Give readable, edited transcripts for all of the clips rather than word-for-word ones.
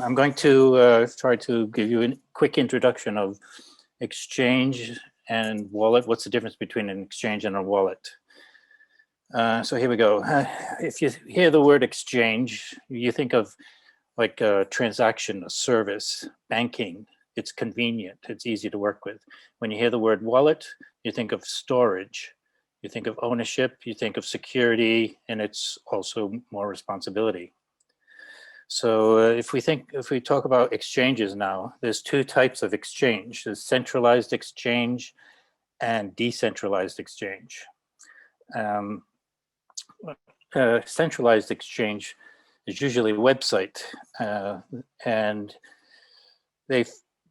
I'm going to try to give you a quick introduction of exchange and wallet. What's the difference between an exchange and a wallet? So here we go. If you hear the word exchange, you think of like a transaction, a service, banking. It's convenient, it's easy to work with. When you hear the word wallet, you think of storage, you think of ownership, you think of security, and it's also more responsibility. So if we talk about exchanges now, there's two types of exchange. There's centralized exchange and decentralized exchange. Centralized exchange is usually a website, and they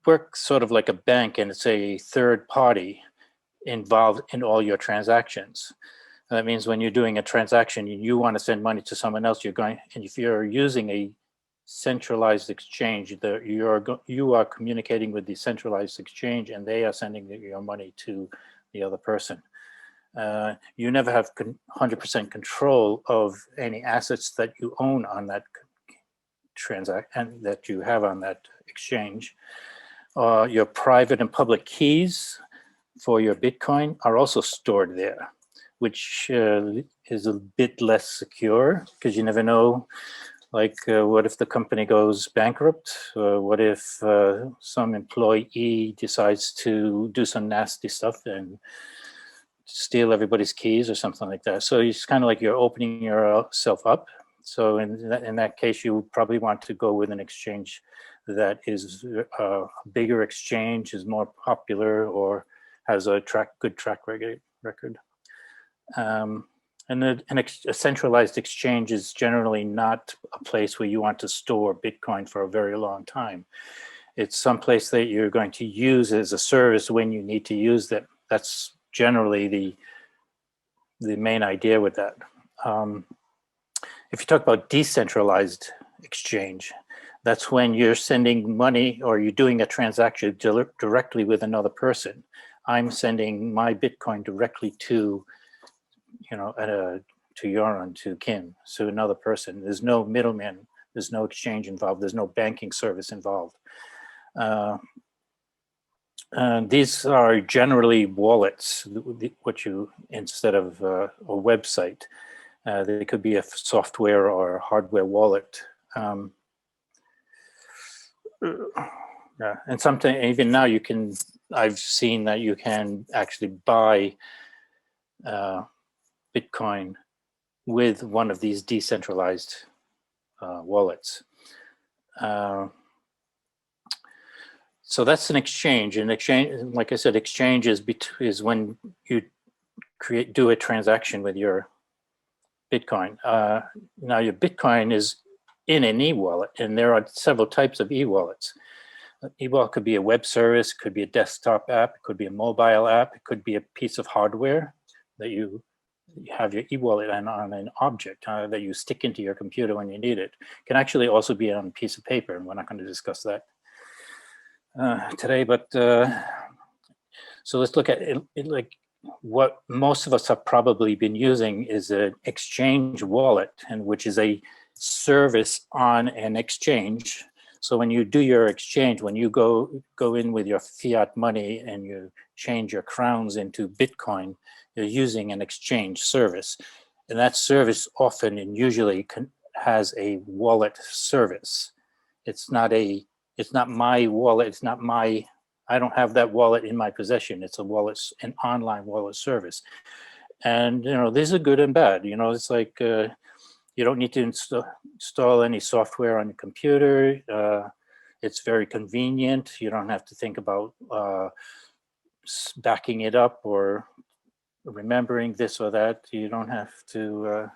work sort of like a bank, and it's a third party involved in all your transactions. That means when you're doing a transaction, you want to send money to someone else, and if you're using a centralized exchange, you are communicating with the centralized exchange, and they are sending your money to the other person. You never have 100% control of any assets that you own on that transaction that you have on that exchange. Your private and public keys for your Bitcoin are also stored there, which is a bit less secure because you never know. Like, what if the company goes bankrupt? What if some employee decides to do some nasty stuff and steal everybody's keys or something like that? So it's kind of like you're opening yourself up. So in that case, you probably want to go with an exchange that is a bigger exchange, is more popular, or has a good track record. And a centralized exchange is generally not a place where you want to store Bitcoin for a very long time. It's someplace that you're going to use as a service when you need to use them. That's generally the main idea with that. If you talk about decentralized exchange, that's when you're sending money or you're doing a transaction directly with another person. I'm sending my Bitcoin directly to Yoran, to Kim, so another person. There's no middleman, there's no exchange involved, there's no banking service involved. These are generally wallets, instead of a website. They could be a software or hardware wallet. And sometimes, even now, I've seen that you can actually buy Bitcoin with one of these decentralized wallets. So that's an exchange. An exchange, like I said, exchange is when you do a transaction with your Bitcoin. Now your Bitcoin is in an e-wallet, and there are several types of e-wallets. E-wallet could be a web service, could be a desktop app, it could be a mobile app, it could be a piece of hardware that you have your e-wallet on an object that you stick into your computer when you need it. It can actually also be on a piece of paper, and we're not going to discuss that today. But so let's look at it. Like, what most of us have probably been using is an exchange wallet, and which is a service on an exchange. So when you do your exchange, when you go in with your fiat money and you change your crowns into Bitcoin, you're using an exchange service. And that service often and usually has a wallet service. It's not my wallet, I don't have that wallet in my possession. It's an online wallet service. And, these are good and bad. It's like, you don't need to install any software on your computer. It's very convenient. You don't have to think about backing it up or remembering this or that. You don't have to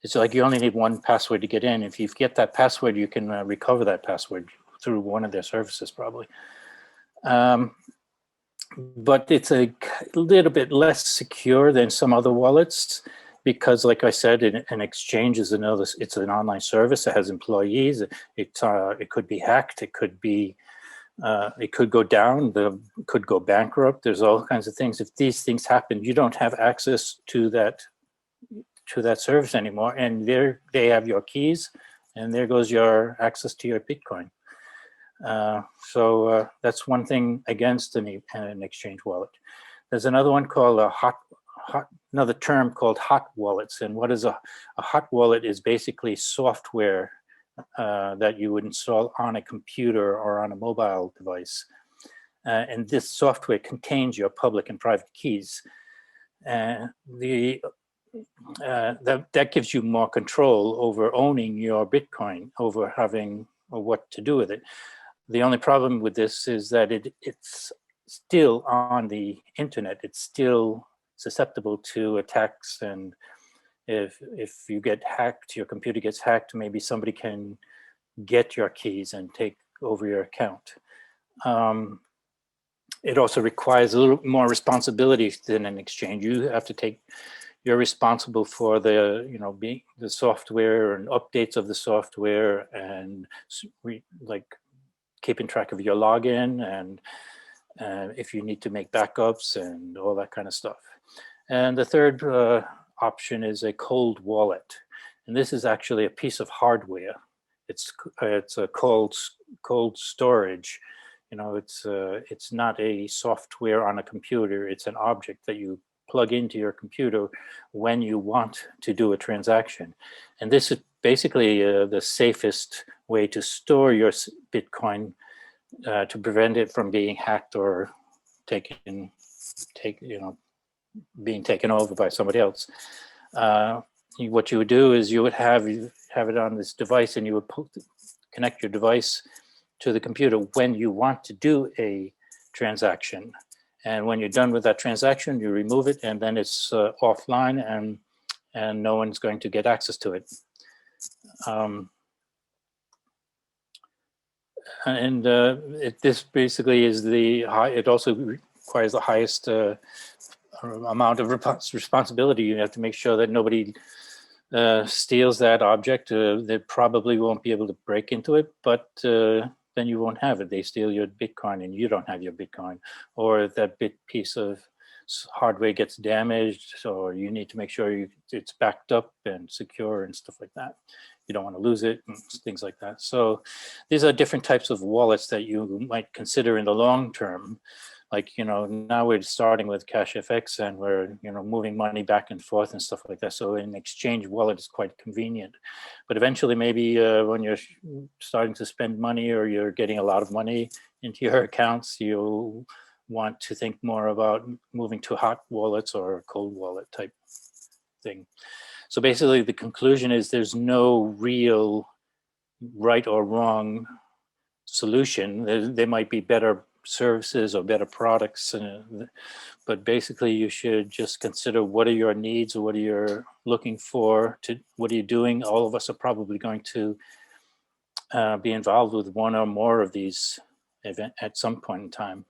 it's like you only need one password to get in. If you get that password, you can recover that password through one of their services, probably. But it's a little bit less secure than some other wallets because, like I said, an exchange is it's an online service. It has employees. It could be hacked. It could go down. It could go bankrupt. There's all kinds of things. If these things happen, you don't have access to that to that service anymore, and there they have your keys, and there goes your access to your Bitcoin. So that's one thing against an exchange wallet. There's another one called another term called hot wallets. And what is a hot wallet? Is basically software that you would install on a computer or on a mobile device. And this software contains your public and private keys. That gives you more control over owning your Bitcoin, over having what to do with it. The only problem with this is that it's still on the internet. It's still susceptible to attacks, and if you get hacked, your computer gets hacked, maybe somebody can get your keys and take over your account. It also requires a little more responsibility than an exchange. You have to you're responsible for the, the software and updates of the software, and like keeping track of your login, and if you need to make backups and all that kind of stuff. And the third option is a cold wallet. And this is actually a piece of hardware. It's a cold storage. It's not a software on a computer. It's an object that you plug into your computer when you want to do a transaction. And this is basically the safest way to store your Bitcoin to prevent it from being hacked or being taken over by somebody else. What you would do is you would have it on this device, and you would connect your device to the computer when you want to do a transaction. And when you're done with that transaction, you remove it, and then it's offline, and no one's going to get access to it. This basically is it also requires the highest amount of responsibility. You have to make sure that nobody steals that object. They probably won't be able to break into it, but then you won't have it. They steal your Bitcoin and you don't have your Bitcoin, or that piece of hardware gets damaged, or you need to make sure it's backed up and secure and stuff like that. You don't want to lose it, and things like that. So these are different types of wallets that you might consider in the long term. Like, now we're starting with CashFX, and we're, moving money back and forth and stuff like that. So an exchange wallet is quite convenient. But eventually, maybe when you're starting to spend money, or you're getting a lot of money into your accounts, you'll want to think more about moving to hot wallets or cold wallet type thing. So basically, the conclusion is there's no real right or wrong solution. There might be better services or better products, but basically you should just consider what are your needs, or what are you looking for, what are you doing. All of us are probably going to be involved with one or more of these events at some point in time.